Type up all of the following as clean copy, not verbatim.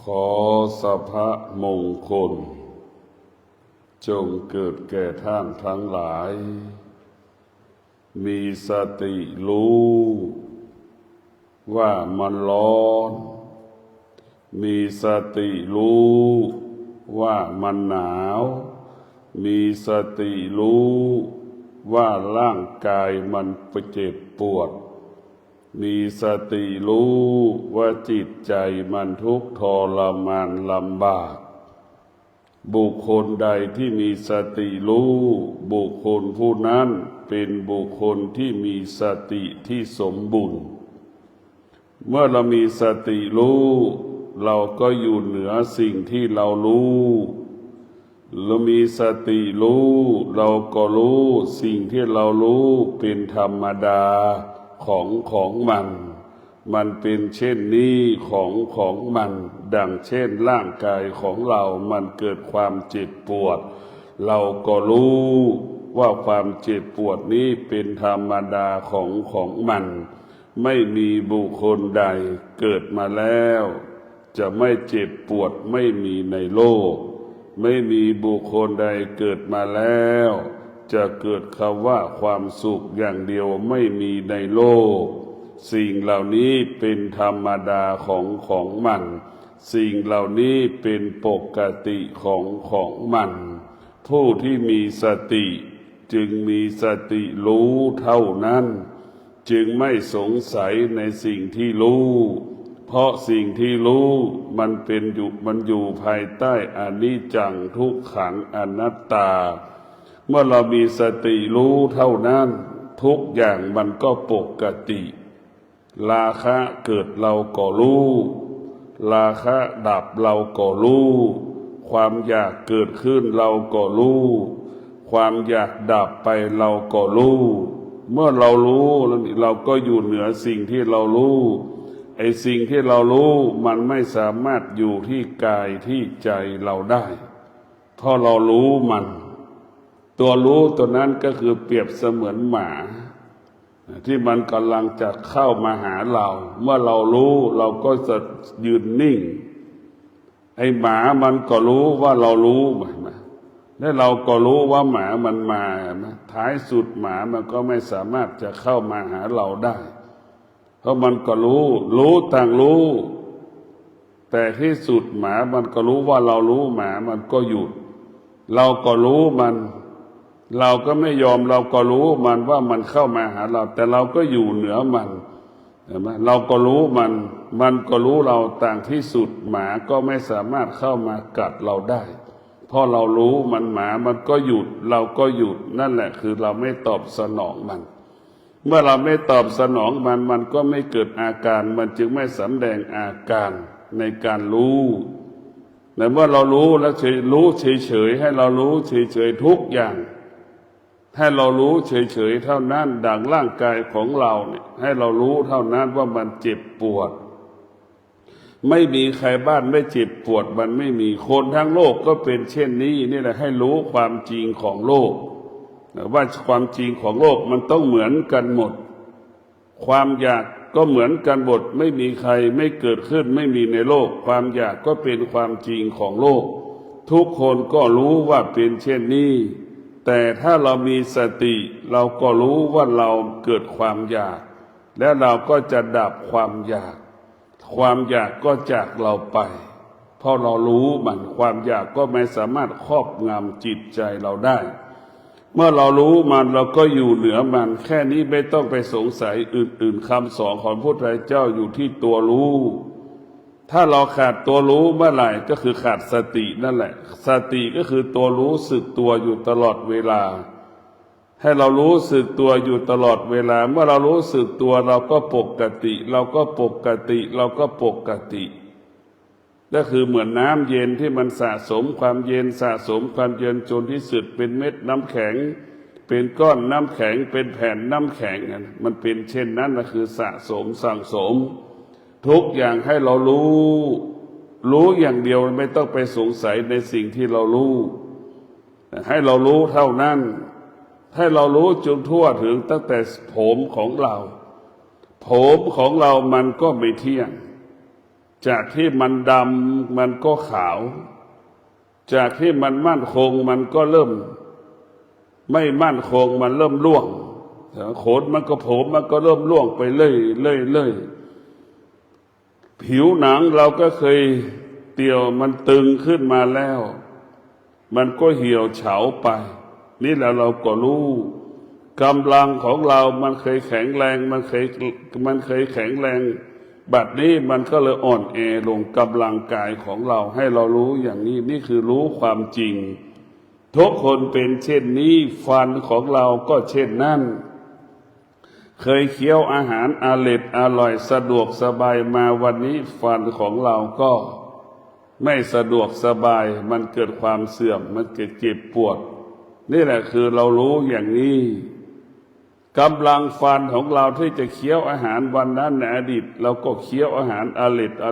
ขอสัพพะมงคลจงเกิดแก่ท่านทั้งหลายมีสติรู้ว่ามันร้อนมีสติรู้ว่ามันหนาวมีสติรู้ว่าร่างกายมันเจ็บปวดมีสติรู้ว่าจิตใจมันทุกข์ทรมานลำบากบุคคลใดที่มีสติรู้บุคคลผู้นั้นเป็นบุคคลที่มีสติที่สมบูรณ์เมื่อเรามีสติรู้เราก็อยู่เหนือสิ่งที่เรารู้เรามีสติรู้เราก็รู้สิ่งที่เรารู้เป็นธรรมดาของมันเป็นเช่นนี้ของมันดังเช่นร่างกายของเรามันเกิดความเจ็บปวดเราก็รู้ว่าความเจ็บปวดนี้เป็นธรรมดาของมันไม่มีบุคคลใดเกิดมาแล้วจะไม่เจ็บปวดไม่มีในโลกไม่มีบุคคลใดเกิดมาแล้วจะเกิดคำว่าความสุขอย่างเดียวไม่มีในโลกสิ่งเหล่านี้เป็นธรรมดาของมันสิ่งเหล่านี้เป็นปกติของมันผู้ที่มีสติจึงมีสติรู้เท่านั้นจึงไม่สงสัยในสิ่งที่รู้เพราะสิ่งที่รู้มันอยู่ภายใต้อนิจจังทุกขังอนัตตาเมื่อเรามีสติรู้เท่านั้นทุกอย่างมันก็ปกติราคะเกิดเราก็รู้ราคะดับเราก็รู้ความอยากเกิดขึ้นเราก็รู้ความอยากดับไปเราก็รู้เมื่อเรารู้เราก็อยู่เหนือสิ่งที่เรารู้ไอ้สิ่งที่เรารู้มันไม่สามารถอยู่ที่กายที่ใจเราได้เพราะเรารู้มันตัวรู้ตัวนั้นก็คือเปรียบเสมือนหมาที่มันกำลังจะเข้ามาหาเราเมื่อเรารู้เราก็จะยืนนิ่งไอ้หมามันก็รู้ว่าเรารู้และเราก็รู้ว่าหมามันมาท้ายสุดหมามันก็ไม่สามารถจะเข้ามาหาเราได้เพราะมันก็รู้ต่างรู้แต่ที่สุดหมามันก็รู้ว่าเรารู้หมามันก็หยุดเราก็รู้มันเราก็ไม่ยอมเราก็รู้มันว่ามันเข้ามาหาเราแต่เราก็อยู่เหนือมันเห็นไหมเราก็รู้มันก็รู้เราต่างที่สุดหมาก็ไม่สามารถเข้ามากัดเราได้เพราะเรารู้มันหมามันก็หยุดเราก็หยุดนั่นแหละคือเราไม่ตอบสนองมันเมื่อเราไม่ตอบสนองมันก็ไม่เกิดอาการมันจึงไม่สำแดงอาการในการรู้แต่เมื่อเรารู้แล้วรู้เฉยให้เรารู้เฉยทุกอย่างให้เรารู้เฉยเท่านั้นดังร่างกายของเราเนี่ยให้เรารู้เท่านั้นว่ามันเจ็บปวดไม่มีใครบ้านไม่เจ็บปวดมันไม่มีคนทั้งโลกก็เป็นเช่นนี้นี่แหละให้รู้ความจริงของโลกว่าความจริงของโลกมันต้องเหมือนกันหมดความอยากก็เหมือนกันหมดไม่มีใครไม่เกิดขึ้นไม่มีในโลกความอยากก็เป็นความจริงของโลกทุกคนก็รู้ว่าเป็นเช่นนี้แต่ถ้าเรามีสติเราก็รู้ว่าเราเกิดความอยากและเราก็จะดับความอยากก็จากเราไปเพราะเรารู้มันความอยากก็ไม่สามารถครอบงำจิตใจเราได้เมื่อเรารู้มันเราก็อยู่เหนือมันแค่นี้ไม่ต้องไปสงสัยอื่นๆคำสอนของพระพุทธเจ้าอยู่ที่ตัวรู้ถ้าเราขาดตัวรู้เมื่อไหร่ก็คือขาดสตินั่นแหละสติก็คือตัวรู้สึกตัวอยู่ตลอดเวลาให้เรารู้สึกตัวอยู่ตลอดเวลาเมื่อเรารู้สึกตัวเราก็ปกติก็คือเหมือนน้ำเย็นที่มันสะสมความเย็นจนที่สุดเป็นเม็ดน้ำแข็งเป็นก้อนน้ำแข็งเป็นแผ่นน้ำแข็งมันเป็นเช่นนั้นนะคือสะสมสั่งสมทุกอย่างให้เรารู้อย่างเดียวไม่ต้องไปสงสัยในสิ่งที่เรารู้ให้เรารู้เท่านั้นให้เรารู้จนทั่วถึงตั้งแต่ผมของเรามันก็ไม่เที่ยง จากที่มันดำมันก็ขาวจากที่มันมั่นคงมันก็เริ่มไม่มั่นคงมันเริ่มร่วงขนมันก็ผมมันก็เริ่มร่วงไปเรื่อยผิวหนังเราก็เคยเตี่ยวมันตึงขึ้นมาแล้วมันก็เหี่ยวเฉาไปนี่แหละเราก็รู้กำลังของเรามันเคยแข็งแรงมันเคยแข็งแรงบัดนี้มันก็เลยอ่อนแอลงกำลังกายของเราให้เรารู้อย่างนี้นี่คือรู้ความจริงทุกคนเป็นเช่นนี้ฟันของเราก็เช่นนั้นเคยเคี้ยวอาหารอร่อยสะดวกสบายมาวันนี้ฟันของเราก็ไม่สะดวกสบายมันเกิดความเสื่อมมันเกิดเจ็บปวดนี่แหละคือเรารู้อย่างนี้กำลังฟันของเราที่จะเคี้ยวอาหารวันนั้นในอดีตเราก็เคี้ยวอาหารอ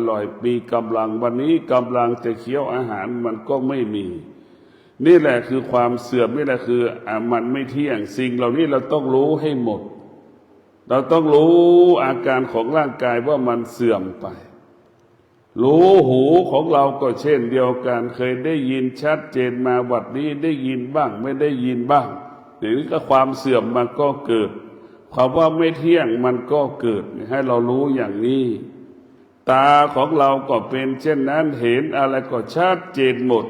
ร่อยมีกำลังวันนี้กำลังจะเคี้ยวอาหารมันก็ไม่มีนี่แหละคือความเสื่อมนี่แหละคือมันไม่เที่ยงสิ่งเหล่านี้เราต้องรู้ให้หมดเราต้องรู้อาการของร่างกายว่ามันเสื่อมไปรู้หูของเราก็เช่นเดียวกันเคยได้ยินชัดเจนมาบัดนี้ได้ยินบ้างไม่ได้ยินบ้างอย่างนี้ก็ความเสื่อมมันก็เกิดความว่าไม่เที่ยงมันก็เกิดให้เรารู้อย่างนี้ตาของเราก็เป็นเช่นนั้นเห็นอะไรก็ชัดเจนหมด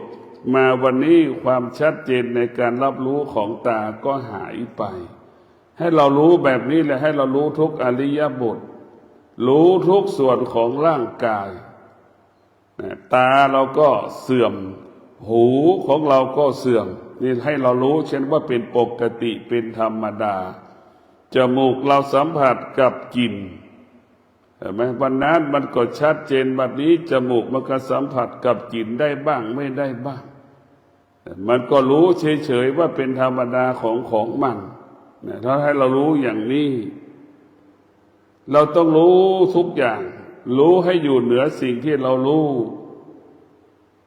มาวันนี้ความชัดเจนในการรับรู้ของตาก็หายไปให้เรารู้แบบนี้แหละให้เรารู้ทุกอริยบทรู้ทุกส่วนของร่างกายตาเราก็เสื่อมหูของเราก็เสื่อมนี่ให้เรารู้เช่นว่าเป็นปกติเป็นธรรมดาจมูกเราสัมผัสกับกลิ่นเห็นไหมวันนั้นมันก็ชัดเจนบัดนี้จมูกมันก็สัมผัสกับกลิ่นได้บ้างไม่ได้บ้างมันก็รู้เฉยๆว่าเป็นธรรมดาของมันถ้าให้เรารู้อย่างนี้เราต้องรู้ทุกอย่างรู้ให้อยู่เหนือสิ่งที่เรารู้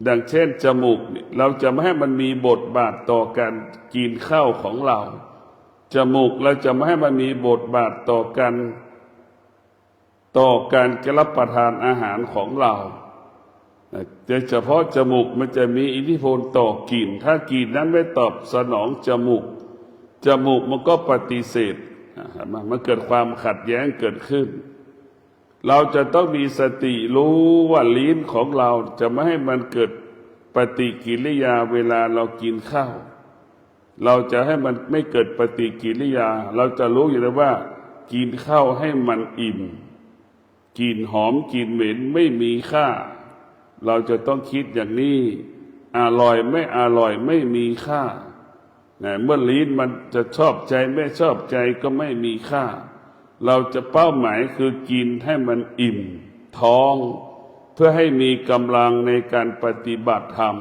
ดังเช่นจมูกเราจะไม่ให้มันมีบทบาทต่อการกินข้าวของเราจมูกเราจะไม่ให้มันมีบทบาทต่อการรับประทานอาหารของเราโดยเฉพาะจมูกมันจะมีอิทธิพลต่อกลิ่นถ้ากลิ่นนั้นไม่ตอบสนองจมูกมันก็ปฏิเสธมันเกิดความขัดแย้งเกิดขึ้นเราจะต้องมีสติรู้ว่าลิ้นของเราจะไม่ให้มันเกิดปฏิกิริยาเวลาเรากินข้าวเราจะให้มันไม่เกิดปฏิกิริยาเราจะรู้อยู่แล้วว่ากินข้าวให้มันอิ่มกลิ่นหอมกลิ่นเหม็นไม่มีค่าเราจะต้องคิดอย่างนี้อร่อยไม่อร่อยไม่มีค่าเมื่อลิ้นมันจะชอบใจไม่ชอบใจก็ไม่มีค่าเราจะเป้าหมายคือกินให้มันอิ่มท้องเพื่อให้มีกำลังในการปฏิบัติธรรม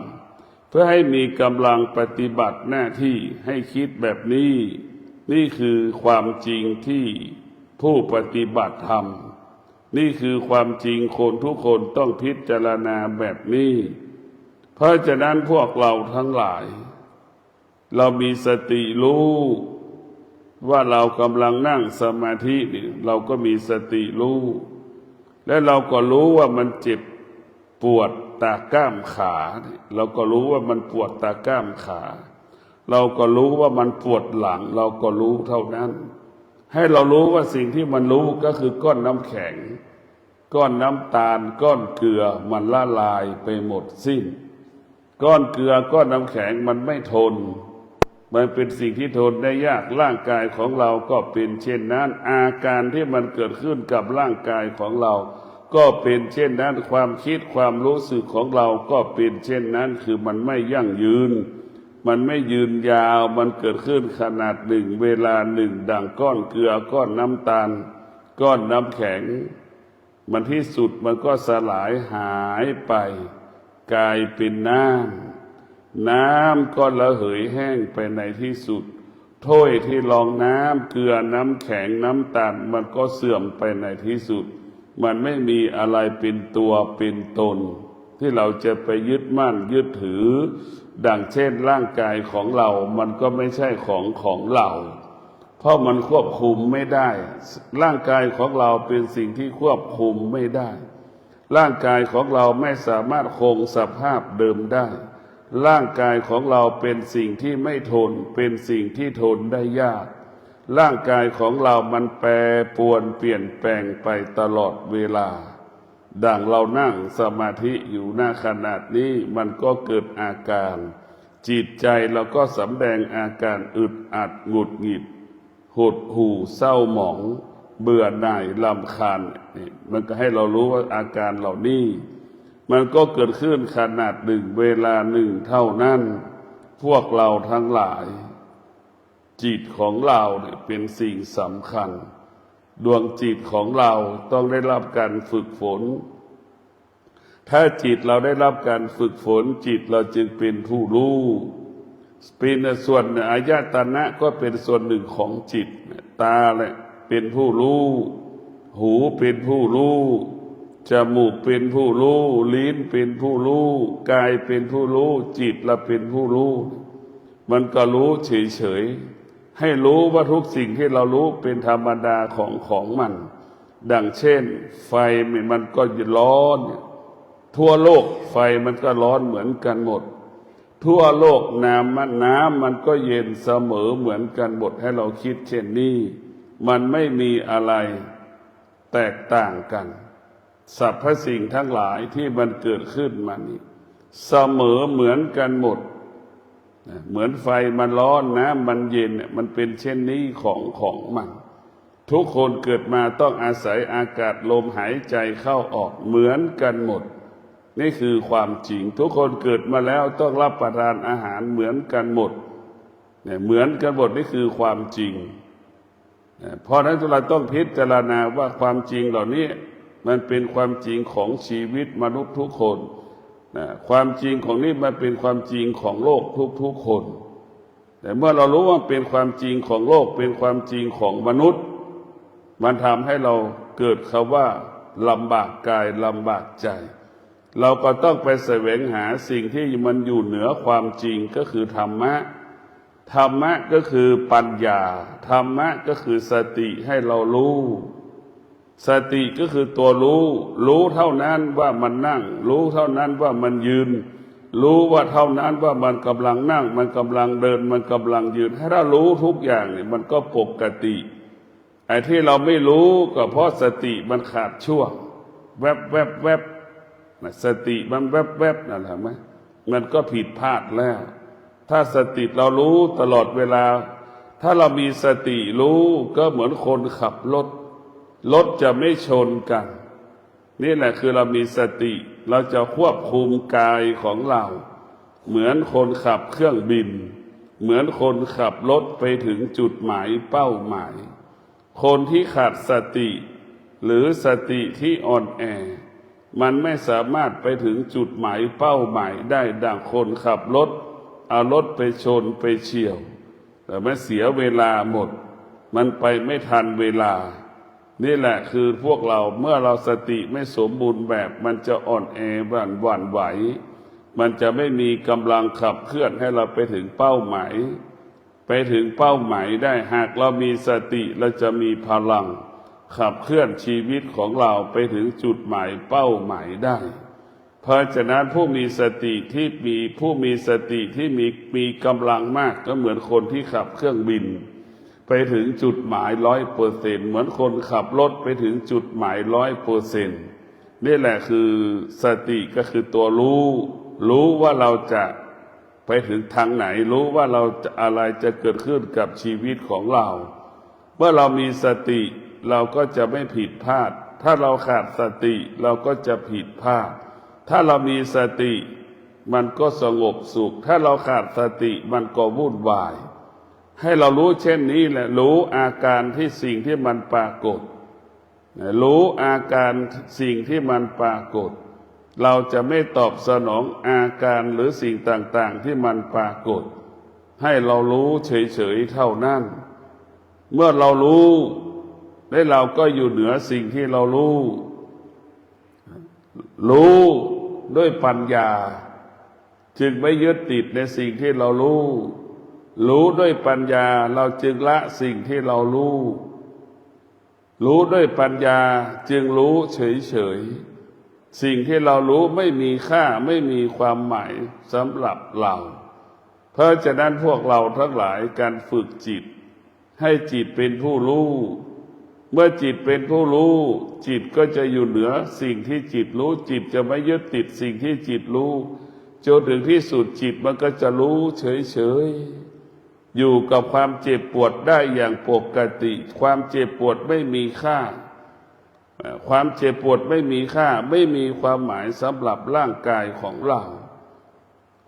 เพื่อให้มีกำลังปฏิบัติหน้าที่ให้คิดแบบนี้นี่คือความจริงที่ผู้ปฏิบัติธรรมนี่คือความจริงคนทุกคนต้องพิจารณาแบบนี้เพราะฉะนั้นพวกเราทั้งหลายเรามีสติรู้ว่าเรากำลังนั่งสมาธินี่เราก็มีสติรู้และเราก็รู้ว่ามันเจ็บปวดตากล้ามขาเราก็รู้ว่ามันปวดตากล้ามขาเราก็รู้ว่ามันปวดหลังเราก็รู้เท่านั้นให้เรารู้ว่าสิ่งที่มันรู้ก็คือก้อนน้ำแข็งก้อนน้ำตาลก้อนเกลือมันละลายไปหมดสิ้นก้อนเกลือก้อนน้ำแข็งมันไม่ทนมันเป็นสิ่งที่ทนได้ยากร่างกายของเราก็เป็นเช่นนั้นอาการที่มันเกิดขึ้นกับร่างกายของเราก็เป็นเช่นนั้นความคิดความรู้สึกของเราก็เป็นเช่นนั้นคือมันไม่ยั่งยืนมันไม่ยืนยาวมันเกิดขึ้นขนาดหนึ่งเวลาหนึ่งดังก้อนเกลือก้อนน้ำตาลก้อนน้ำแข็งมันที่สุดมันก็สลายหายไปกลายเป็นน้ำก็ระเหยแห้งไปในที่สุดถ้วยที่รองน้ำเกลือน้ำแข็งน้ำตาลมันก็เสื่อมไปในที่สุดมันไม่มีอะไรเป็นตัวเป็นตนที่เราจะไปยึดมั่นยึดถือดังเช่นร่างกายของเรามันก็ไม่ใช่ของเราเพราะมันควบคุมไม่ได้ร่างกายของเราเป็นสิ่งที่ควบคุมไม่ได้ ร่างกายของเราไม่สามารถคงสภาพเดิมได้ร่างกายของเราเป็นสิ่งที่ไม่ทนเป็นสิ่งที่ทนได้ยากร่างกายของเรามันแปรปรวนเปลี่ยนแปลงไปตลอดเวลาดังเรานั่งสมาธิอยู่หน้าขนาดนี้มันก็เกิดอาการจิตใจเราก็สำแดงอาการอึดอัดหงุดหงิดหดหู่เศร้าหมองเบื่อหน่ายรำคาญมันก็ให้เรารู้ว่าอาการเหล่านี้มันก็เกิดขึ้นขนาดหนึ่งเวลาหนึ่งเท่านั้นพวกเราทั้งหลายจิตของเราเนี่ยเป็นสิ่งสำคัญดวงจิตของเราต้องได้รับการฝึกฝนถ้าจิตเราได้รับการฝึกฝนจิตเราจึงเป็นผู้รู้เป็นส่วนอายตนะก็เป็นส่วนหนึ่งของจิตตาแหละเป็นผู้รู้หูเป็นผู้รู้จมูกเป็นผู้รู้ลิ้นเป็นผู้รู้กายเป็นผู้รู้จิตเราเป็นผู้รู้มันก็รู้เฉยๆให้รู้ว่าทุกสิ่งที่เรารู้เป็นธรรมดาของมันดังเช่นไฟมันก็ร้อนทั่วโลกไฟมันก็ร้อนเหมือนกันหมดทั่วโลกน้ำมันก็เย็นเสมอเหมือนกันหมดให้เราคิดเช่นนี้มันไม่มีอะไรแตกต่างกันสรรพสิ่งทั้งหลายที่มันเกิดขึ้นมานี่เสมอเหมือนกันหมดเหมือนไฟมันร้อนน้ำมันเย็นมันเป็นเช่นนี้ของมันทุกคนเกิดมาต้องอาศัยอากาศลมหายใจเข้าออกเหมือนกันหมดนี่คือความจริงทุกคนเกิดมาแล้วต้องรับประทานอาหารเหมือนกันหมดเหมือนกันหมดนี่คือความจริงเพราะฉะนั้นเราต้องพิจารณาว่าความจริงเหล่านี้มันเป็นความจริงของชีวิตมนุษย์ทุกคนความจริงของนี้มันเป็นความจริงของโลกทุกคนแต่เมื่อเรารู้ว่าเป็นความจริงของโลกเป็นความจริงของมนุษย์มันทำให้เราเกิดคำว่าลำบากกายลำบากใจเราก็ต้องไปแสวงหาสิ่งที่มันอยู่เหนือความจริงก็คือธรรมะธรรมะก็คือปัญญาธรรมะก็คือสติให้เรารู้สติก็คือตัวรู้เท่านั้นว่ามันนั่งรู้เท่านั้นว่ามันยืนรู้ว่าเท่านั้นว่ามันกำลังนั่งมันกำลังเดินมันกำลังยืนถ้ารู้ทุกอย่างเนี่ยมันก็ปกติไอ้ที่เราไม่รู้ก็เพราะสติมันขาดช่วงแวบสติมันแวบนั่นแหละไหมมันก็ผิดพลาดแล้วถ้าสติเรารู้ตลอดเวลาถ้าเรามีสติรู้ก็เหมือนคนขับรถจะไม่ชนกันนี่แหละคือเรามีสติเราจะควบคุมกายของเราเหมือนคนขับเครื่องบินเหมือนคนขับรถไปถึงจุดหมายเป้าหมายคนที่ขาดสติหรือสติที่อ่อนแอมันไม่สามารถไปถึงจุดหมายเป้าหมายได้ดังคนขับรถเอารถไปชนไปเฉี่ยวแต่ไม่เสียเวลาหมดมันไปไม่ทันเวลานี่แหละคือพวกเราเมื่อเราสติไม่สมบูรณ์แบบมันจะอ่อนแอหวั่นไหวมันจะไม่มีกำลังขับเคลื่อนให้เราไปถึงเป้าหมายไปถึงเป้าหมายได้หากเรามีสติเราจะมีพลังขับเคลื่อนชีวิตของเราไปถึงจุดหมายเป้าหมายได้เพราะฉะนั้นผู้มีสติที่มีกำลังมากก็เหมือนคนที่ขับเครื่องบินไปถึงจุดหมาย100%เหมือนคนขับรถไปถึงจุดหมาย100%นี่แหละคือสติก็คือตัวรู้ว่าเราจะไปถึงทางไหนรู้ว่าเราจะอะไรจะเกิดขึ้นกับชีวิตของเราเมื่อเรามีสติเราก็จะไม่ผิดพลาดถ้าเราขาดสติเราก็จะผิดพลาดถ้าเรามีสติมันก็สงบสุขถ้าเราขาดสติมันก็วุ่นวายให้เรารู้เช่นนี้แหละรู้อาการที่สิ่งที่มันปรากฏรู้อาการสิ่งที่มันปรากฏเราจะไม่ตอบสนองอาการหรือสิ่งต่างๆที่มันปรากฏให้เรารู้เฉยๆเท่านั้นเมื่อเรารู้และเราก็อยู่เหนือสิ่งที่เรารู้ด้วยปัญญาจึงไม่ยึดติดในสิ่งที่เรารู้ด้วยปัญญาเราจึงละสิ่งที่เรารู้ด้วยปัญญาจึงรู้เฉย สิ่งที่เรารู้ไม่มีค่าไม่มีความหมายสำหรับเราเพราะฉะนั้นพวกเราทั้งหลายการฝึกจิตให้จิตเป็นผู้รู้เมื่อจิตเป็นผู้รู้จิตก็จะอยู่เหนือสิ่งที่จิตรู้จิตจะไม่ยึดติดสิ่งที่จิตรู้จนถึงที่สุดจิตมันก็จะรู้เฉยๆอยู่กับความเจ็บปวดได้อย่างปกติความเจ็บปวดไม่มีค่าความเจ็บปวดไม่มีค่าไม่มีความหมายสำหรับร่างกายของเรา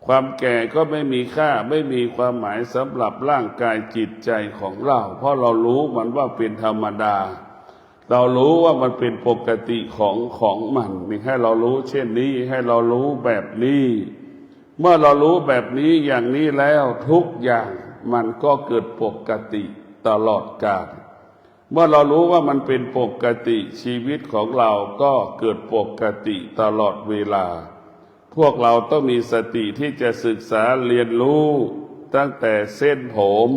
ความแก่ก็ไม่มีค่าไม่มีความหมายสำหรับร่างกายจิตใจของเราเพราะเรารู้มันว่าเป็นธรรมดาเรารู้ว่ามันเป็นปกติของมันนี่ให้เรารู้เช่นนี้ให้เรารู้แบบนี้เมื่อเรารู้แบบนี้อย่างนี้แล้วทุกอย่างมันก็เกิดปกติตลอดกาลเมื่อเรารู้ว่ามันเป็นปกติชีวิตของเราก็เกิดปกติตลอดเวลาพวกเราต้องมีสติที่จะศึกษาเรียนรู้ตั้งแต่เส้นผม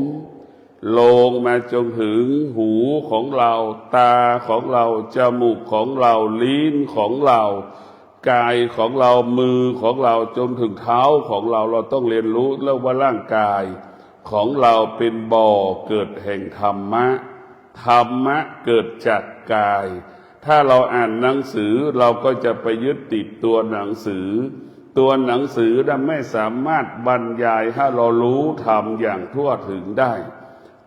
ลงมาจนถึงหูของเราตาของเราจมูกของเราลิ้นของเรากายของเรามือของเราจนถึงเท้าของเราเราต้องเรียนรู้เรื่องว่าร่างกายของเราเป็นบ่อเกิดแห่งธรรมะธรรมะเกิดจากกายถ้าเราอ่านหนังสือเราก็จะไปยึดติดตัวหนังสือตัวหนังสือนั้นไม่สามารถบรรยายให้เรารู้ธรรมอย่างทั่วถึงได้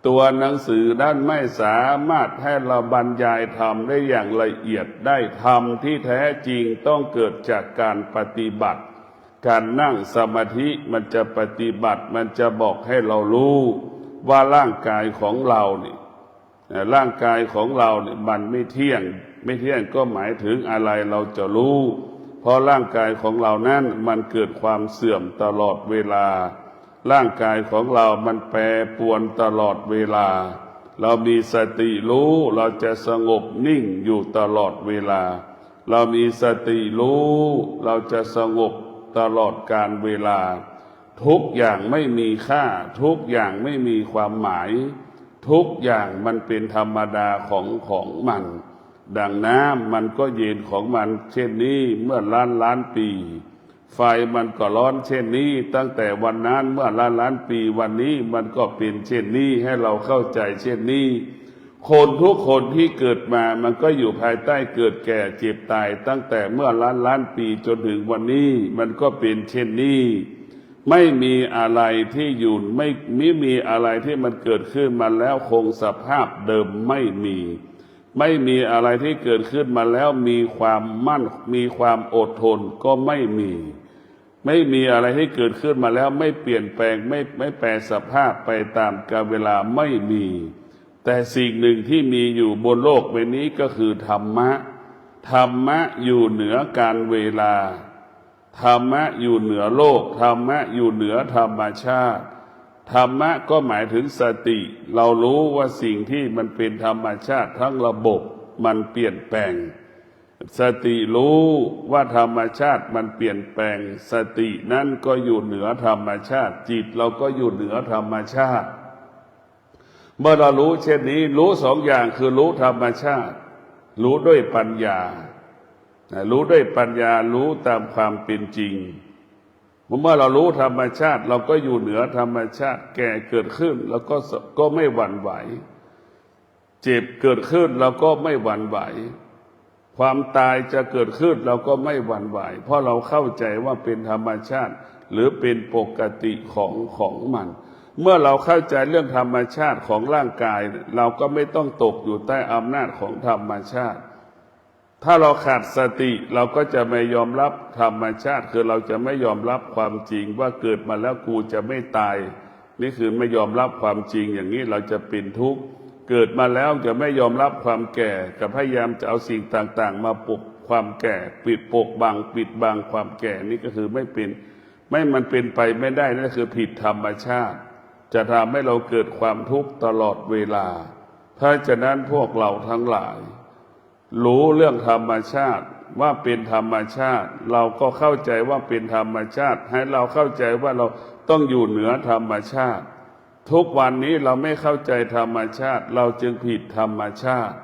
ตัวหนังสือนั้นไม่สามารถให้เราบรรยายธรรมได้อย่างละเอียดได้ธรรมที่แท้จริงต้องเกิดจากการปฏิบัติการนั่งสมาธิมันจะปฏิบัติมันจะบอกให้เรารู้ว่าร่างกายของเรานี่ร่างกายของเราเนี่ยมันไม่เที่ยงไม่เที่ยงก็หมายถึงอะไรเราจะรู้เพราะร่างกายของเรานั้นมันเกิดความเสื่อมตลอดเวลาร่างกายของเรามันแปรปรวนตลอดเวลาเรามีสติรู้เราจะสงบนิ่งอยู่ตลอดเวลาเรามีสติรู้เราจะสงบตลอดกาลเวลาทุกอย่างไม่มีค่าทุกอย่างไม่มีความหมายทุกอย่างมันเป็นธรรมดาของมันดังน้ำมันก็เย็นของมันเช่นนี้เมื่อล้านปีไฟมันก็ร้อนเช่นนี้ตั้งแต่วันนั้นเมื่อล้านปีวันนี้มันก็เป็นเช่นนี้ให้เราเข้าใจเช่นนี้คนทุกคนที่เกิดมามันก็อยู่ภายใต้เกิดแก่เจ็บตายตั้งแต่เมื่อล้านปีจนถึงวันนี้มันก็เป็นเช่นนี้ไม่มีอะไรที่อยู่ไม่มีอะไรที่มันเกิดขึ้นมาแล้วคงสภาพเดิมไม่มีอะไรที่เกิดขึ้นมาแล้วมีความมั่นมีความอดทนก็ไม่มีอะไรที่เกิดขึ้นมาแล้วไม่เปลี่ยนแปลงไม่แปรสภาพไปตามกาลเวลาไม่มีแต่สิ่งหนึ่งที่มีอยู่บนโลกใบนี้ก็คือธรรมะอยู่เหนือการเวลาธรรมะอยู่เหนือโลกธรรมะอยู่เหนือธรรมชาติธรรมะก็หมายถึงสติเรารู้ว่าสิ่งที่มันเป็นธรรมชาติทั้งระบบมันเปลี่ยนแปลงสติรู้ว่าธรรมชาติมันเปลี่ยนแปลงสตินั่นก็อยู่เหนือธรรมชาติจิตเราก็อยู่เหนือธรรมชาติเมื่อเรารู้เช่นนี้รู้สองอย่างคือรู้ธรรมชาติรู้ด้วยปัญญารู้ด้วยปัญญารู้ตามความเป็นจริงเมื่อเรารู้ธรรมชาติเราก็อยู่เหนือธรรมชาติแก่เกิดขึ้นแล้วก็ไม่หวั่นไหวเจ็บเกิดขึ้นเราก็ไม่หวั่นไหวความตายจะเกิดขึ้นเราก็ไม่หวั่นไหวเพราะเราเข้าใจว่าเป็นธรรมชาติหรือเป็นปกติของมันเมื่อเราเข้าใจเรื่องธรรมชาติของร่างกายเราก็ไม่ต้องตกอยู่ใต้อำนาจของธรรมชาติถ้าเราขาดสติเราก็จะไม่ยอมรับธรรมชาติคือเราจะไม่ยอมรับความจริงว่าเกิดมาแล้วกูจะไม่ตายนี่คือไม่ยอมรับความจริงอย่างนี้เราจะเป็นทุกข์เกิดมาแล้วจะไม่ยอมรับความแก่กับพยายามจะเอาสิ่งต่างๆมาปกความแก่ปิดบังความแก่นี่ก็คือมันเป็นไปไม่ได้นั่นคือผิดธรรมชาติจะทำให้เราเกิดความทุกข์ตลอดเวลาเพราะฉะนั้นพวกเราทั้งหลายรู้เรื่องธรรมชาติว่าเป็นธรรมชาติเราก็เข้าใจว่าเป็นธรรมชาติให้เราเข้าใจว่าเราต้องอยู่เหนือธรรมชาติทุกวันนี้เราไม่เข้าใจธรรมชาติเราจึงผิดธรรมชาติ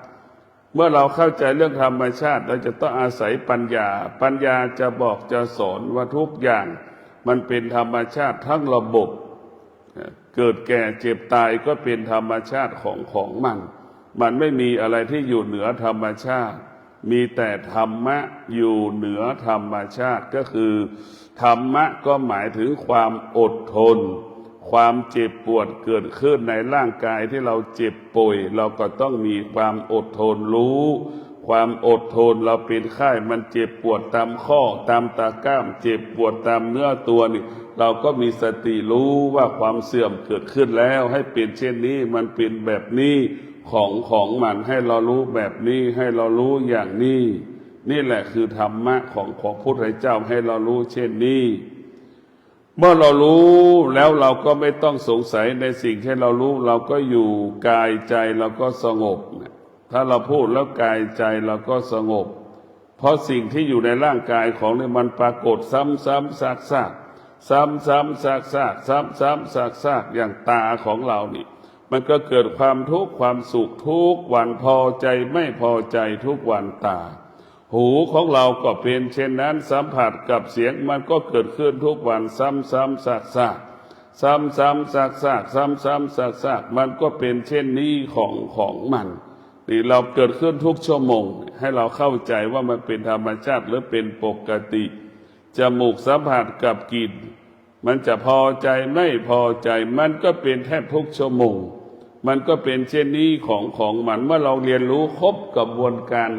เมื่อเราเข้าใจเรื่องธรรมชาติเราจะต้องอาศัยปัญญาปัญญาจะบอกจะสอนว่าทุกอย่างมันเป็นธรรมชาติทั้งระบบเกิดแก่เจ็บตายก็เป็นธรรมชาติของมันไม่มีอะไรที่อยู่เหนือธรรมชาติมีแต่ธรรมะอยู่เหนือธรรมชาติก็คือธรรมะก็หมายถึงความอดทนความเจ็บปวดเกิดขึ้นในร่างกายที่เราเจ็บป่วยเราก็ต้องมีความอดทนรู้ความอดทนเราเป็นไข้มันเจ็บปวดตามข้อตามตาก้ามเจ็บปวดตามเนื้อตัวนี่เราก็มีสติรู้ว่าความเสื่อมเกิดขึ้นแล้วให้เป็นเช่นนี้มันเป็นแบบนี้ของมันให้เรารู้แบบนี้ให้เรารู้อย่างนี้นี่แหละคือธรรมะของพระพุทธเจ้าให้เรารู้เช่นนี้เมื่อเรารู้แล้วเราก็ไม่ต้องสงสัยในสิ่งที่เรารู้เราก็อยู่กายใจเราก็สงบถ้าเราพูดแล้วกายใจเราก็สงบเพราะสิ่งที่อยู่ในร่างกายของนี่มันปรากฏซ้ำๆซากๆซ้ำๆซากๆซ้ำๆซากๆอย่างตาของเรานี่มันก็เกิดความทุกข์ความสุขทุกวันพอใจไม่พอใจทุกวันตาหูของเราก็เป็นเช่นนั้นสัมผัสกับเสียงมันก็เกิดขึ้นทุกวันซ้ำๆซากๆซ้ำๆซากๆซ้ำๆซากๆมันก็เป็นเช่นนี้ของมันนี่เราเกิดขึ้นทุกชั่วโมงให้เราเข้าใจว่ามันเป็นธรรมชาติหรือเป็นปกติจมูกสัมผัสกับกลิ่นมันจะพอใจไม่พอใจมันก็เป็นแทบทุกชั่วโมงมันก็เป็นเช่นนี้ของมันเมื่อเราเรียนรู้ครบกระบวนการ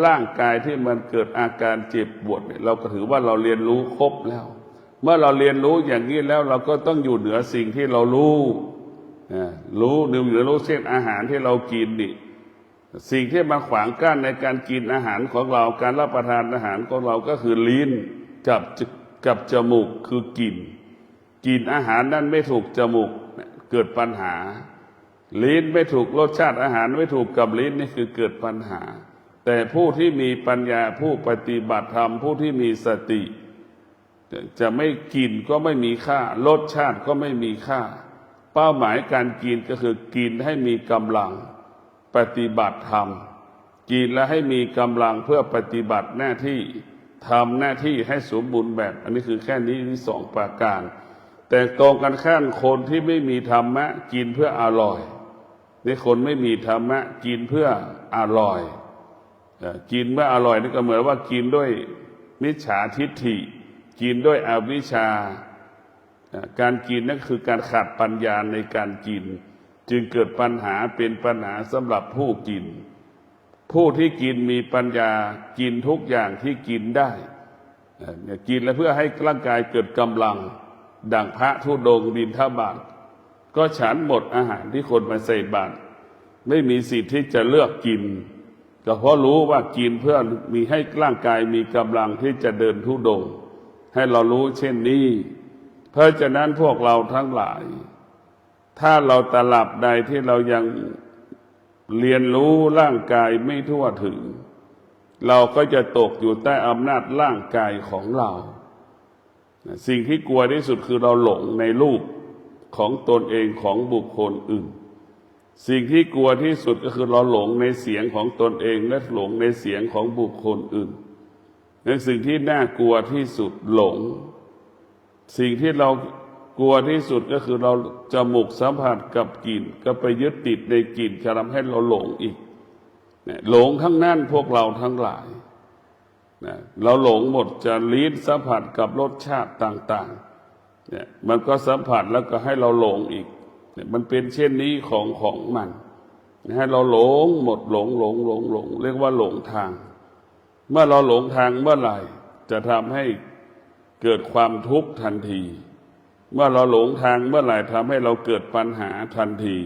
ร่างกายที่มันเกิดอาการเจ็บปวดเราก็ถือว่าเราเรียนรู้ครบแล้วเมื่อเราเรียนรู้อย่างนี้แล้วเราก็ต้องอยู่เหนือสิ่งที่เรารู้เหนือรู้เช่นอาหารที่เรากินนี่สิ่งที่มาขวางกั้นในการกินอาหารของเราการรับประทานอาหารของเราก็คือลิ้นกับจมูกคือกลิ่นอาหารนั้นไม่ถูกจมูกเกิดปัญหาลิ้นไม่ถูกรสชาติอาหารไม่ถูกกับลิ้นนี่คือเกิดปัญหาแต่ผู้ที่มีปัญญาผู้ปฏิบัติธรรมผู้ที่มีสติจะไม่กินก็ไม่มีค่ารสชาติก็ไม่มีค่าเป้าหมายการกินก็คือกินให้มีกำลังปฏิบัติธรรมกินและให้มีกำลังเพื่อปฏิบัติหน้าที่ทำหน้าที่ให้สมบูรณ์แบบอันนี้คือแค่นี้ที่สองประการแต่ตรงกันข้ามคนที่ไม่มีธรรมะกินเพื่ออร่อยนี่คนไม่มีธรรมะกินเพื่ออร่อยกินเมื่ออร่อยนี่ก็เหมือนว่ากินด้วยมิจฉาทิฏฐิกินด้วยอวิชชาการกินนั่นคือการขาดปัญญาในการกินจึงเกิดปัญหาเป็นปัญหาสำหรับผู้กินผู้ที่กินมีปัญญากินทุกอย่างที่กินได้กินแล้วเพื่อให้ร่างกายเกิดกำลังดังพระธุดงค์บิณฑบาตก็ฉันหมดอาหารที่คนมาใส่บาตรไม่มีสิทธิ์ที่จะเลือกกินก็เพราะรู้ว่ากินเพื่อมีให้ร่างกายมีกำลังที่จะเดินธุดงค์ให้เรารู้เช่นนี้เพราะฉะนั้นพวกเราทั้งหลายถ้าเราตลับใดที่เรายังเรียนรู้ร่างกายไม่ทั่วถึงเราก็จะตกอยู่ใต้อำนาจร่างกายของเราสิ่งที่กลัวที่สุดคือเราหลงในรูปของตนเองของบุคคลอื่นสิ่งที่กลัวที่สุดก็คือเราหลงในเสียงของตนเองและหลงในเสียงของบุคคลอื่นในสิ่งที่น่ากลัวที่สุดหลงสิ่งที่เรากลัวที่สุดก็คือเราจมูกสัมผัสกับกลิ่นก็ไปยึดติดในกลิ่นจะทำให้เราหลงอีกหลงทั้งนั้นพวกเราทั้งหลายเราหลงหมดจะลิ้นสัมผัสกับรสชาติต่างๆมันก็สัมผัสแล้วก็ให้เราหลงอีกมันเป็นเช่นนี้ของมันให้เราหลงหมดหลงเรียกว่าหลงทางเมื่อเราหลงทางเมื่อไหร่จะทำให้เกิดความทุกข์ทันทีเมื่อเราหลงทางเมื่อไหร่ทำให้เราเกิดปัญหาทันที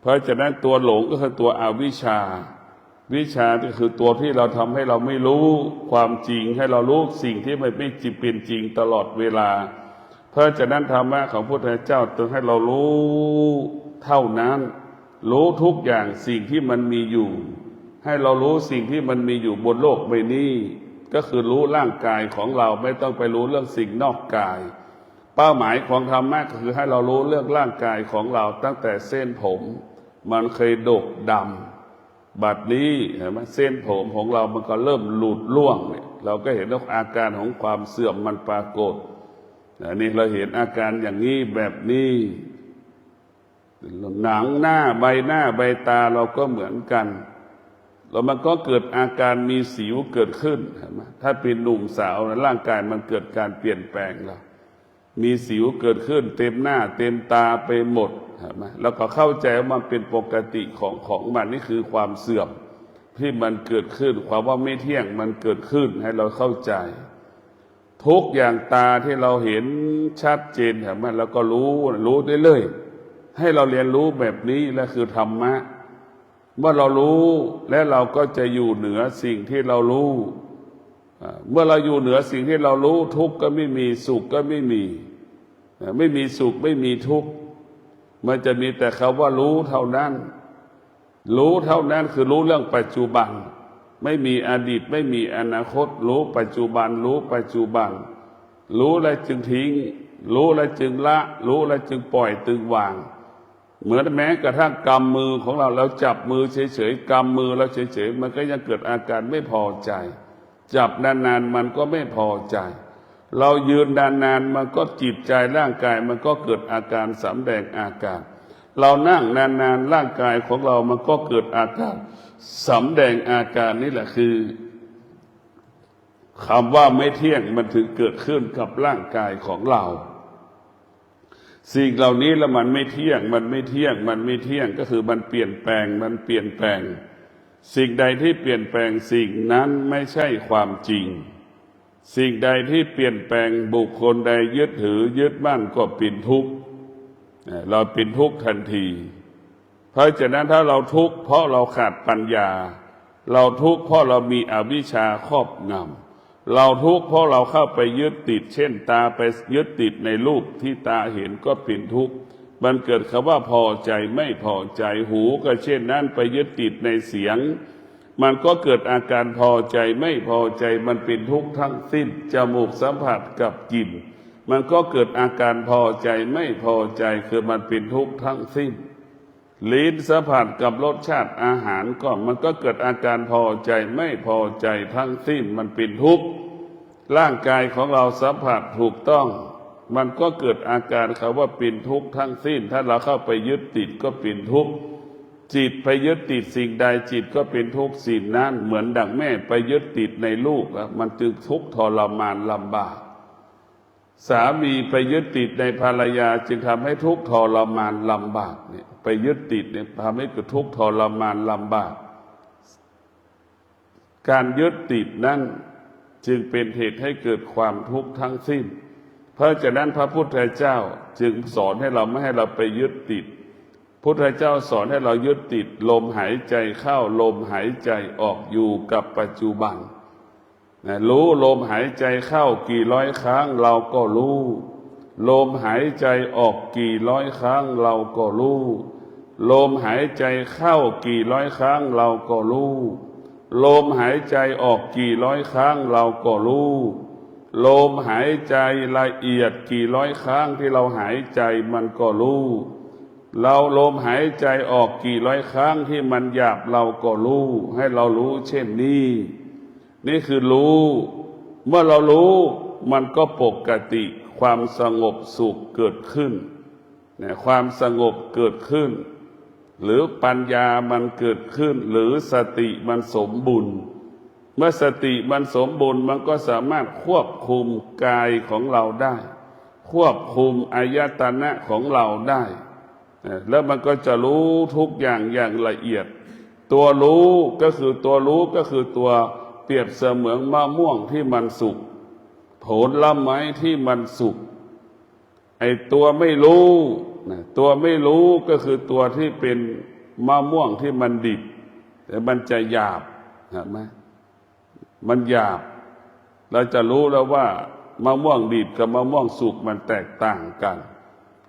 เพราะฉะนั้นตัวหลงก็คือตัวอวิชชาวิชาก็คือตัวที่เราทำให้เราไม่รู้ความจริงให้เรารู้สิ่งที่ไม่เป็นจริงตลอดเวลาเพราะฉะนั้นธรรมะของพระพุทธเจ้าต้องให้เรารู้เท่านั้นรู้ทุกอย่างสิ่งที่มันมีอยู่ให้เรารู้สิ่งที่มันมีอยู่บนโลกใบนี้ก็คือรู้ร่างกายของเราไม่ต้องไปรู้เรื่องสิ่งนอกกายเป้าหมายของธรรมะก็คือให้เรารู้เรื่องร่างกายของเราตั้งแต่เส้นผมมันเคยดกดำ บัดนี้เห็นไหมเส้นผมของเรามันก็เริ่มหลุดร่วงเนี่ยเราก็เห็นว่าอาการของความเสื่อมมันปรากฏนี่เราเห็นอาการอย่างนี้แบบนี้หนังหน้าใบหน้าใบตาเราก็เหมือนกันแล้วมันก็เกิดอาการมีสิวเกิดขึ้นเห็นไหมถ้าเป็นหนุ่มสาวร่างกายมันเกิดการเปลี่ยนแปลงแล้วมีสิวเกิดขึ้นเต็มหน้าเต็มตาไปหมดเห็นไหมแล้วก็เข้าใจว่ามันเป็นปกติของมันนี่คือความเสื่อมที่มันเกิดขึ้นความว่าไม่เที่ยงมันเกิดขึ้นให้เราเข้าใจทุกอย่างตาที่เราเห็นชัดเจนเห็นไหมแล้วก็รู้ได้เลยให้เราเรียนรู้แบบนี้และคือธรรมะเมื่อเรารู้และเราก็จะอยู่เหนือสิ่งที่เรารู้เมื่อเราอยู่เหนือสิ่งที่เรารู้ทุกข์ก็ไม่มีสุขก็ไม่มีสุขไม่มีทุกข์มันจะมีแต่คำว่ารู้เท่านั้นรู้เท่านั้นคือรู้เรื่องปัจจุบันไม่มีอดีตไม่มีอนาคตรู้ปัจจุบันรู้ปัจจุบันรู้แล้วจึงทิ้งรู้แล้วจึงละรู้แล้วจึงปล่อยจึงวางเหมือนแม้กระทั่งกำมือของเราจับมือเฉยๆกำมือแล้วเฉยๆมันก็ยังเกิดอาการไม่พอใจจับนานๆมันก็ไม่พอใจเรายืนนานๆมันก็จิตใจร่างกายมันก็เกิดอาการสำแดงอาการเรานั่งนานๆร่างกายของเรามันก็เกิดอาการสำแดงอาการนี่แหละคือคำว่าไม่เที่ยงมันถึงเกิดขึ้นกับร่างกายของเราสิ่งเหล่านี้แล้วมันไม่เที่ยงก็คือมันเปลี่ยนแปลงสิ่งใดที่เปลี่ยนแปลงสิ่งนั้นไม่ใช่ความจริงสิ่งใดที่เปลี่ยนแปลงบุคคลใดยึดถือยึดมั่นก็เป็นทุกข์เราเป็นทุกข์ทันทีเพราะฉะนั้นถ้าเราทุกข์เพราะเราขาดปัญญาเราทุกข์เพราะเรามีอวิชชาครอบงำเราทุกข์เพราะเราเข้าไปยึดติดเช่นตาไปยึดติดในรูปที่ตาเห็นก็เป็นทุกข์มันเกิดคำว่าพอใจไม่พอใจหูก็เช่นนั้นไปยึดติดในเสียงมันก็เกิดอาการพอใจไม่พอใจมันเป็นทุกข์ทั้งสิ้นจมูกสัมผัสกับกลิ่นมันก็เกิดอาการพอใจไม่พอใจคือมันเป็นทุกข์ทั้งสิ้นลิ้นสัมผัสกับรสชาติอาหารก็มันก็เกิดอาการพอใจไม่พอใจทั้งสิ้นมันเป็นทุกข์ร่างกายของเราสัมผัสถูกต้องมันก็เกิดอาการคำว่าเป็นทุกข์ทั้งสิ้นถ้าเราเข้าไปยึดติดก็เป็นทุกข์จิตไปยึดติดสิ่งใดจิตก็เป็นทุกข์สิ่งนั้นเหมือนดั่งแม่ไปยึดติดในลูกมันจึงทุกข์ทรมานลำบากสามีไปยึดติดในภรรยาจึงทำให้ทุกข์ทรมานลำบากเนี่ยไปยึดติดเนี่ยทำให้เกิดทุกข์ทรมานลำบากการยึดติดนั้นจึงเป็นเหตุให้เกิดความทุกข์ทั้งสิ้นเพราะฉะนั้นพระพุทธเจ้าจึงสอนให้เราไม่ให้เราไปยึดติดพุทธเจ้าสอนให้เรายึดติดลมหายใจเข้าลมหายใจออกอยู่กับปัจจุบันรู้ลมหายใจเข้ากี่ร้อยครั้งเราก็รู้ลมหายใจออกกี่ร้อยครั้งเราก็รู้ลมหายใจเข้ากี่ร้อยครั้งเราก็รู้ลมหายใจออกกี่ร้อยครั้งเราก็รู้ลมหายใจละเอียดกี่ร้อยครั้งที่เราหายใจมันก็รู้เราลมหายใจออกกี่ร้อยครั้งที่มันหยาบเราก็รู้ให้เรารู้เช่นนี้นี่คือรู้เมื่อเรารู้มันก็ปกติความสงบสุขเกิดขึ้นความสงบเกิดขึ้นหรือปัญญามันเกิดขึ้นหรือสติมันสมบูรณ์เมื่อสติมันสมบูรณ์มันก็สามารถควบคุมกายของเราได้ควบคุมอายตนะของเราได้แล้วมันก็จะรู้ทุกอย่างอย่างละเอียดตัวรู้ก็คือตัวเปรียบเสมือนมะม่วงที่มันสุกผลไม้ที่มันสุกไอ้ตัวไม่รู้ตัวไม่รู้ก็คือตัวที่เป็นมะม่วงที่มันดิบแต่มันจะหยาบเห็นไหมมันหยาบเราจะรู้แล้วว่ามะม่วงดิบกับมะม่วงสุกมันแตกต่างกัน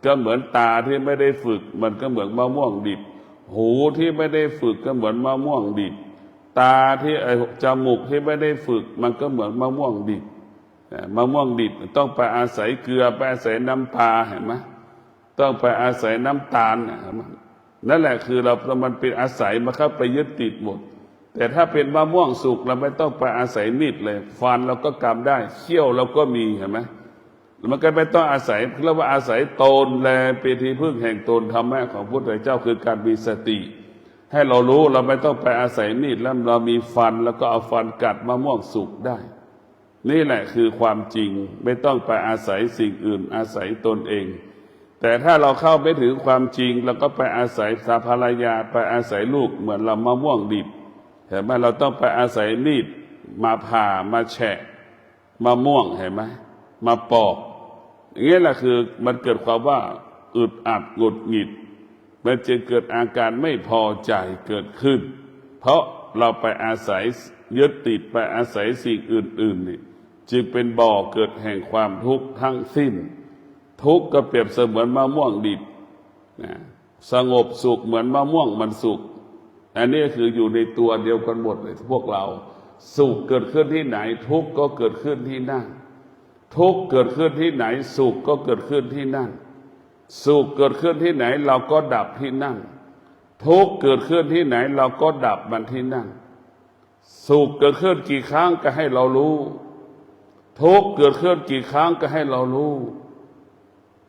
ก็เหมือนตาที่ไม่ได้ฝึกมันก็เหมือนมะม่วงดิบหูที่ไม่ได้ฝึกก็เหมือนมะม่วงดิบตาที่จมูกที่ไม่ได้ฝึกมันก็เหมือนมะม่วงดิบมะม่วงดิบต้องไปอาศัยเกลือไปอาศัยน้ำปลาเห็นไหมต้องไปอาศัยน้ำตาล นั่นแหละคือมันเป็นอาศัยมาเข้าไปยึดติดหมดแต่ถ้าเป็นมะม่วงสุกเราไม่ต้องไปอาศัยมีดเลยฟันเราก็กำได้เขี้ยวเราก็มีเห็นไหมมันก็ไม่ต้องอาศัยเรียกว่าอาศัยตนแลเป็นที่พึ่งแห่งตนธรรมะของพระพุทธเจ้าคือการมีสติให้เรารู้เราไม่ต้องไปอาศัยมีดแล้วเรามีฟันแล้วก็เอาฟันกัดมะม่วงสุกได้นี่แหละคือความจริงไม่ต้องไปอาศัยสิ่งอื่นอาศัยตนเองแต่ถ้าเราเข้าไม่ถึงความจริงเราก็ไปอาศัยสาภรรยาไปอาศัยลูกเหมือนเรามะม่วงดิบเห็นไหมเราต้องไปอาศัยมีดมาผ่ามาแฉะมะม่วงเห็นไหมมาปอกอย่างนี้แหละคือมันเกิดความว่าอึดอัดหงุดหงิดมันจึงเกิดอาการไม่พอใจเกิดขึ้นเพราะเราไปอาศัยยึดติดไปอาศัยสิ่งอื่นๆนี่จึงเป็นบ่อเกิดแห่งความทุกข์ทั้งสิ้นทุกข์ก็เปรียบเสมือนมะม่วงดิบนะสงบสุขเหมือนมะม่วงมันสุกอันนี้คืออยู่ในตัวเดียวกันหมดเลยพวกเราสุขเกิดขึ้นที่ไหนทุกข์ก็เกิดขึ้นที่นั่นทุกข์เกิดขึ้นที่ไหนสุขก็เกิดขึ้นที่นั่นสุขเกิดขึ้นที่ไหนเราก็ดับที่นั่นทุกข์เกิดขึ้นที่ไหนเราก็ดับมันที่นั่นสุขเกิดขึ้นกี่ครั้งก็ให้เรารู้ทุกข์เกิดขึ้นกี่ครั้งก็ให้เรารู้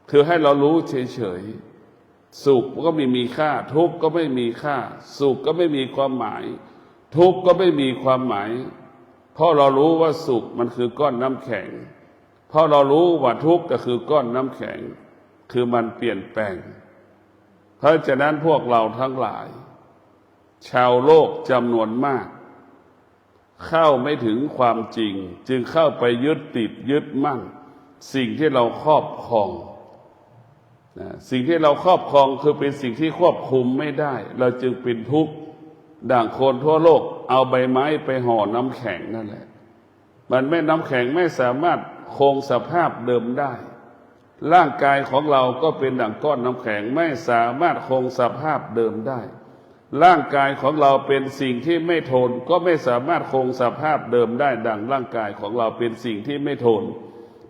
คือให้เรารู้เฉยๆสุขก็ไม่มีค่าทุกข์ก็ไม่มีค่าสุขก็ไม่มีความหมายทุกข์ก็ไม่มีความหมายเพราะเรารู้ว่าสุขมันคือก้อนน้ำแข็งเพราะเรารู้ว่าทุกข์ก็คือก้อนน้ำแข็งคือมันเปลี่ยนแปลงเพราะฉะนั้นพวกเราทั้งหลายชาวโลกจำนวนมากเข้าไม่ถึงความจริงจึงเข้าไปยึดติดยึดมั่นสิ่งที่เราครอบครองสิ่งที่เราครอบครองคือเป็นสิ่งที่ควบคุมไม่ได้เราจึงเป็นทุกข์ดั่งคนทั่วโลกเอาใบไม้ไปห่อน้ำแข็งนั่นแหละมันไม่น้ำแข็งไม่สามารถคงสภาพเดิมได้ร่างกายของเราก็เป็นดั่งก้อนน้ำแข็งไม่สามารถคงสภาพเดิมได้ร่างกายของเราเป็นสิ่งที่ไม่ทนก็ไม่สามารถคงสภาพเดิมได้ดั่งร่างกายของเราเป็นสิ่งที่ไม่ทน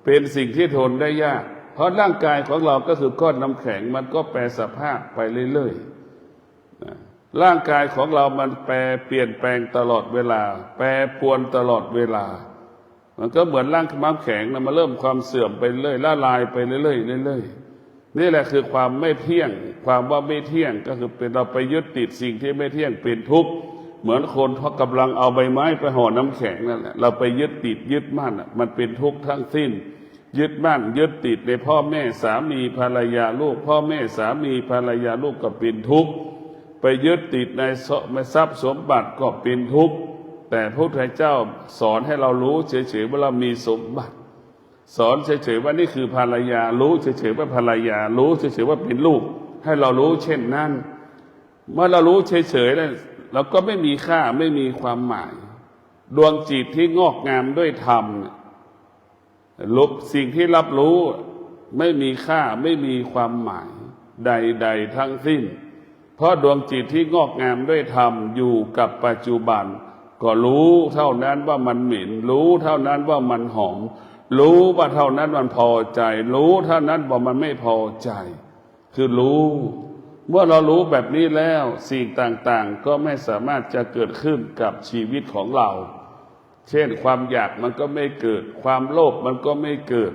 เป็นสิ่งที่ทนได้ยากเพราะร่างกายของเราก็คือก้อนน้ำแข็งมันก็แปรสภาพไปเรื่อยๆร่างกายของเรามันแปรเปลี่ยนแปลงตลอดเวลาแปรปรวนตลอดเวลามันก็เหมือนร่างน้ำแข็งนะมันเริ่มความเสื่อมไปเรื่อยละลายไปเรื่อยๆเรื่อยๆนี่แหละคือความไม่เที่ยงความว่าไม่เที่ยงก็คือเป็นเราไปยึดติดสิ่งที่ไม่เที่ยงเป็นทุกข์เหมือนคนเขากำลังเอาใบไม้ไปห่อน้ำแข็งนั่นแหละเราไปยึดติดยึดมั่นมันเป็นทุกข์ทั้งสิ้นยึดมั่นยึดติดในพ่อแม่สามีภรรยาลูกพ่อแม่สามีภรรยาลูกก็เป็นทุกข์ไปยึดติดในทรัพย์สมบัติก็เป็นทุกข์แต่พระพุทธเจ้าสอนให้เรารู้เฉยๆว่าเรามีสมบัติสอนเฉยๆว่านี่คือภรรยารู้เฉยๆว่าภรรยารู้เฉยๆว่าเป็นลูกให้เรารู้เช่นนั้นเมื่อเรารู้เฉยๆแล้วเราก็ไม่มีค่าไม่มีความหมายดวงจิตที่งอกงามด้วยธรรมลบสิ่งที่รับรู้ไม่มีค่าไม่มีความหมายใดๆทั้งสิ้นเพราะดวงจิตที่งอกงามด้วยธรรมอยู่กับปัจจุบันก็รู้เท่านั้นว่ามันเหม็นรู้เท่านั้นว่ามันหอมรู้ว่าเท่านั้นมันพอใจรู้เท่านั้นว่ามันไม่พอใจคือรู้เมื่อเรารู้แบบนี้แล้วสิ่งต่างๆก็ไม่สามารถจะเกิดขึ้นกับชีวิตของเราเช่นความอยากมันก็ไม่เกิดความโลภมันก็ไม่เกิด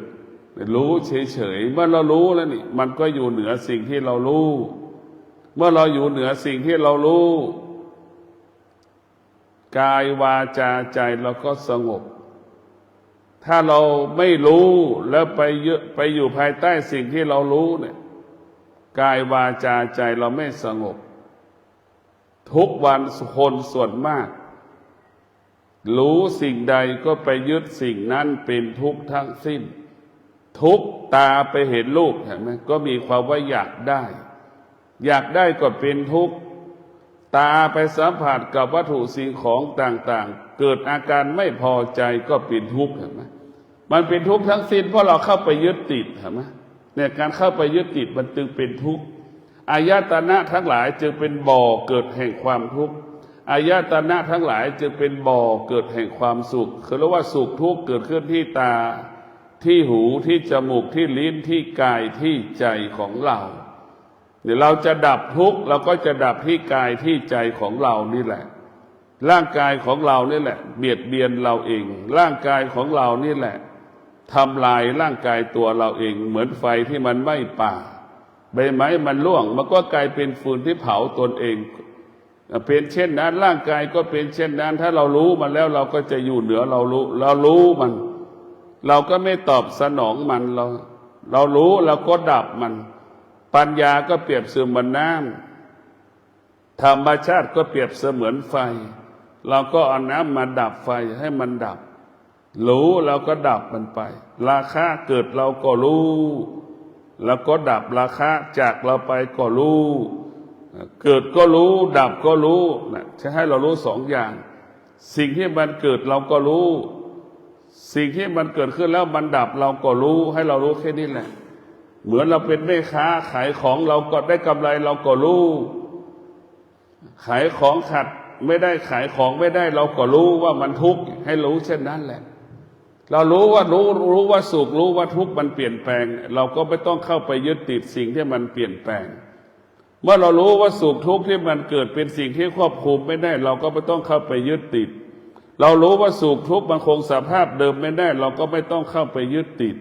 รู้เฉยๆเมื่อเรารู้แล้วนี่มันก็อยู่เหนือสิ่งที่เรารู้เมื่อเราอยู่เหนือสิ่งที่เรารู้กายวาจาใจเราก็สงบถ้าเราไม่รู้แล้วไปอยู่ภายใต้สิ่งที่เรารู้เนี่ยกายวาจาใจเราไม่สงบทุกวันคนส่วนมากรู้สิ่งใดก็ไปยึดสิ่งนั้นเป็นทุกข์ทั้งสิ้นทุกตาไปเห็นรูปเห็นไหมก็มีความว่าอยากได้ก็เป็นทุกข์ตาไปสัมผัสกับวัตถุสิ่งของต่างๆเกิดอาการไม่พอใจก็เป็นทุกข์เห็นไหมมันเป็นทุกข์ทั้งสิ้นเพราะเราเข้าไปยึดติดเห็นไหมเนี่ยการเข้าไปยึดติดมันจึงเป็นทุกข์อายตนะทั้งหลายจึงเป็นบ่อเกิดแห่งความทุกข์อายตนะทั้งหลายจึงเป็นบ่อเกิดแห่งความสุขคือเรียกว่าสุขทุกข์เกิดขึ้นที่ตาที่หูที่จมูกที่ลิ้นที่กายที่ใจของเรา เดี๋ยวเราจะดับทุกข์เราก็จะดับที่กายที่ใจของเรานี่แหละร่างกายของเรานี่แหละเบียดเบียนเราเองร่างกายของเรานี่แหละทำลายร่างกายตัวเราเองเหมือนไฟที่มันไหม้ป่าใบไม้มันร่วงมันก็กลายเป็นฟืนที่เผาตนเองเป็นเช่นนั้นร่างกายก็เป็นเช่นนั้นถ้าเรารู้มันแล้วเราก็จะอยู่เหนือเรารู้มันเราก็ไม่ตอบสนองมันเรารู้เราก็ดับมันปัญญาก็เปรียบเสมือนน้ำธรรมชาติก็เปรียบเสมือนไฟเราก็เอาน้ำมาดับไฟให้มันดับรู้เราก็ดับมันไปราคะเกิดเราก็รู้แล้วก็ดับราคะจากเราไปก็รู้เกิดก็รู้ดับก็รู้นะจะให้เรารู้สองอย่างสิ่งที่มันเกิดเราก็รู้สิ่งที่มันเกิดขึ้นแล้วมันดับเราก็รู้ให้เรารู้แค่นี้แหละเหมือนเราเป็นแม่ค้าขายของเราก็ได้กำไรเราก็รู้ขายของขัดไม่ได้ขายของไม่ได้เราก็รู้ว่ามันทุกข์ให้รู้เช่นนั้นแหละเรารู้ว่าสุขรู้ว่าทุกข์มันเปลี่ยนแปลงเราก็ไม่ต้องเข้าไปยึดติดสิ่งที่มันเปลี่ยนแปลงเมื่อเรารู้ว่าสุขทุกข์ที่มันเกิดเป็นสิ่งที่ควบคุมไม่ได้เราก็ไม่ต้องเข้าไปยึดติดเรารู้ว่าสุขทุกข์มันคงสภาพเดิมไม่ได้เราก็ไม่ต้องเข้าไปยึดติด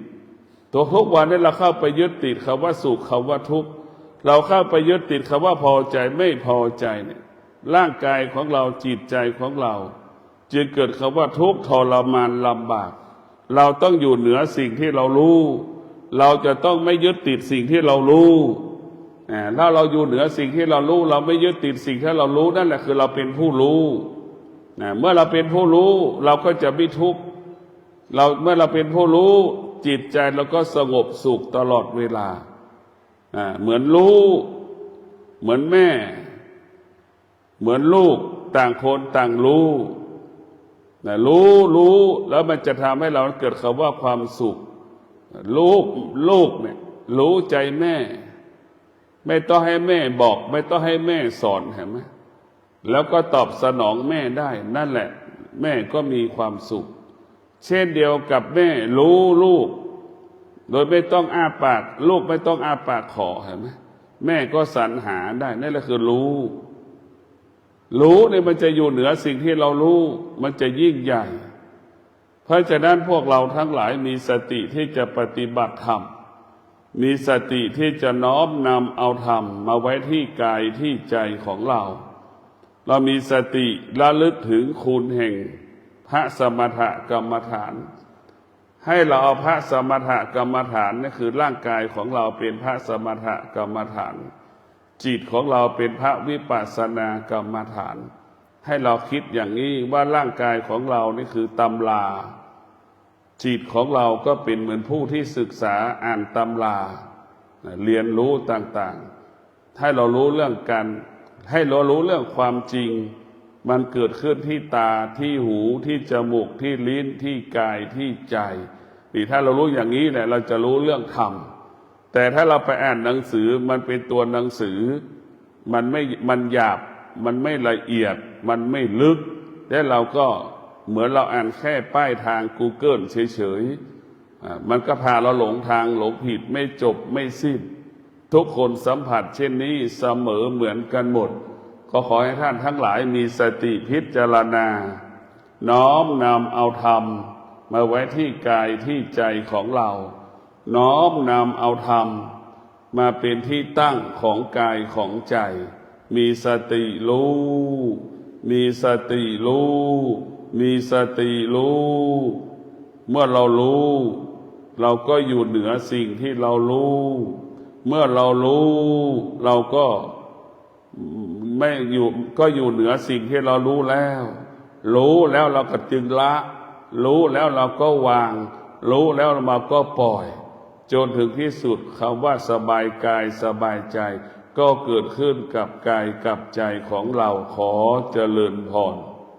ตัวทุกวันนี้เราเข้าไปยึดติดคำว่าสุขคำว่าทุกข์เราเข้าไปยึดติดคำว่าพอใจไม่พอใจเนี่ยร่างกายของเราจิตใจของเราจึงเกิดคำว่าทุกข์ทรมานลำบากเราต้องอยู่เหนือสิ่งที่เรารู้เราจะต้องไม่ยึดติดสิ่งที่เรารู้ถ้าเราอยู่เหนือสิ่งที่เรารู้เราไม่ยึดติดสิ่งที่เรารู้นั่นแหละคือเราเป็นผู้รู้เมื่อเราเป็นผู้รู้เราก็จะไม่ทุกข์เมื่อเราเป็นผู้รู้จิตใจเราก็สงบสุขตลอดเวลาเหมือนรู้เหมือนแม่เหมือนลูกต่างคนต่างรู้รู้แล้วมันจะทำให้เราเกิดคำว่าความสุขลูกเนี่ยรู้ใจแม่ไม่ต้องให้แม่บอกไม่ต้องให้แม่สอนเห็นไหมแล้วก็ตอบสนองแม่ได้นั่นแหละแม่ก็มีความสุขเช่นเดียวกับแม่รู้ลูกโดยไม่ต้องอ้าปากลูกไม่ต้องอ้าปากขอเห็นไหมแม่ก็สรรหาได้นั่นแหละคือรู้เนี่ยมันจะอยู่เหนือสิ่งที่เรารู้มันจะยิ่งใหญ่เพราะฉะนั้นพวกเราทั้งหลายมีสติที่จะปฏิบัติธรรมมีสติที่จะน้อมนำเอาธรรมมาไว้ที่กายที่ใจของเรามีสติระลึกถึงคุณแห่งพระสมถกรรมฐานให้เราเอาพระสมถกรรมฐานนี่คือร่างกายของเราเป็นพระสมถกรรมฐานจิตของเราเป็นพระวิปัสสนากรรมฐานให้เราคิดอย่างนี้ว่าร่างกายของเรานี่คือตำราจิตของเราก็เป็นเหมือนผู้ที่ศึกษาอ่านตำราเรียนรู้ต่างๆให้เรารู้เรื่องกันให้เรารู้เรื่องความจริงมันเกิดขึ้นที่ตาที่หูที่จมูกที่ลิ้นที่กายที่ใจนี่ถ้าเรารู้อย่างนี้แหละเราจะรู้เรื่องธรรมแต่ถ้าเราไปอ่านหนังสือมันเป็นตัวหนังสือมันหยาบมันไม่ละเอียดมันไม่ลึกและเราก็เหมือนเราอ่านแค่ป้ายทาง Google เฉยๆมันก็พาเราหลงทางหลงผิดไม่จบไม่สิ้นทุกคนสัมผัสเช่นนี้เสมอเหมือนกันหมดก็ขอให้ท่านทั้งหลายมีสติพิจารณาน้อมนำเอาธรรมมาไว้ที่กายที่ใจของเราน้อมนำเอาธรรมมาเป็นที่ตั้งของกายของใจมีสติรู้มีสติรู้มีสติรู้เมื่อเรารู้เราก็อยู่เหนือสิ่งที่เรารู้เมื่อเรารู้เราก็ไม่อยู่ก็อยู่เหนือสิ่งที่เรารู้แล้วเราก็จึงละรู้แล้วเราก็วางรู้แล้วเราก็ปล่อยจนถึงที่สุดคำว่าสบายกายสบายใจก็เกิดขึ้นกับกายกับใจของเราขอเจริญพร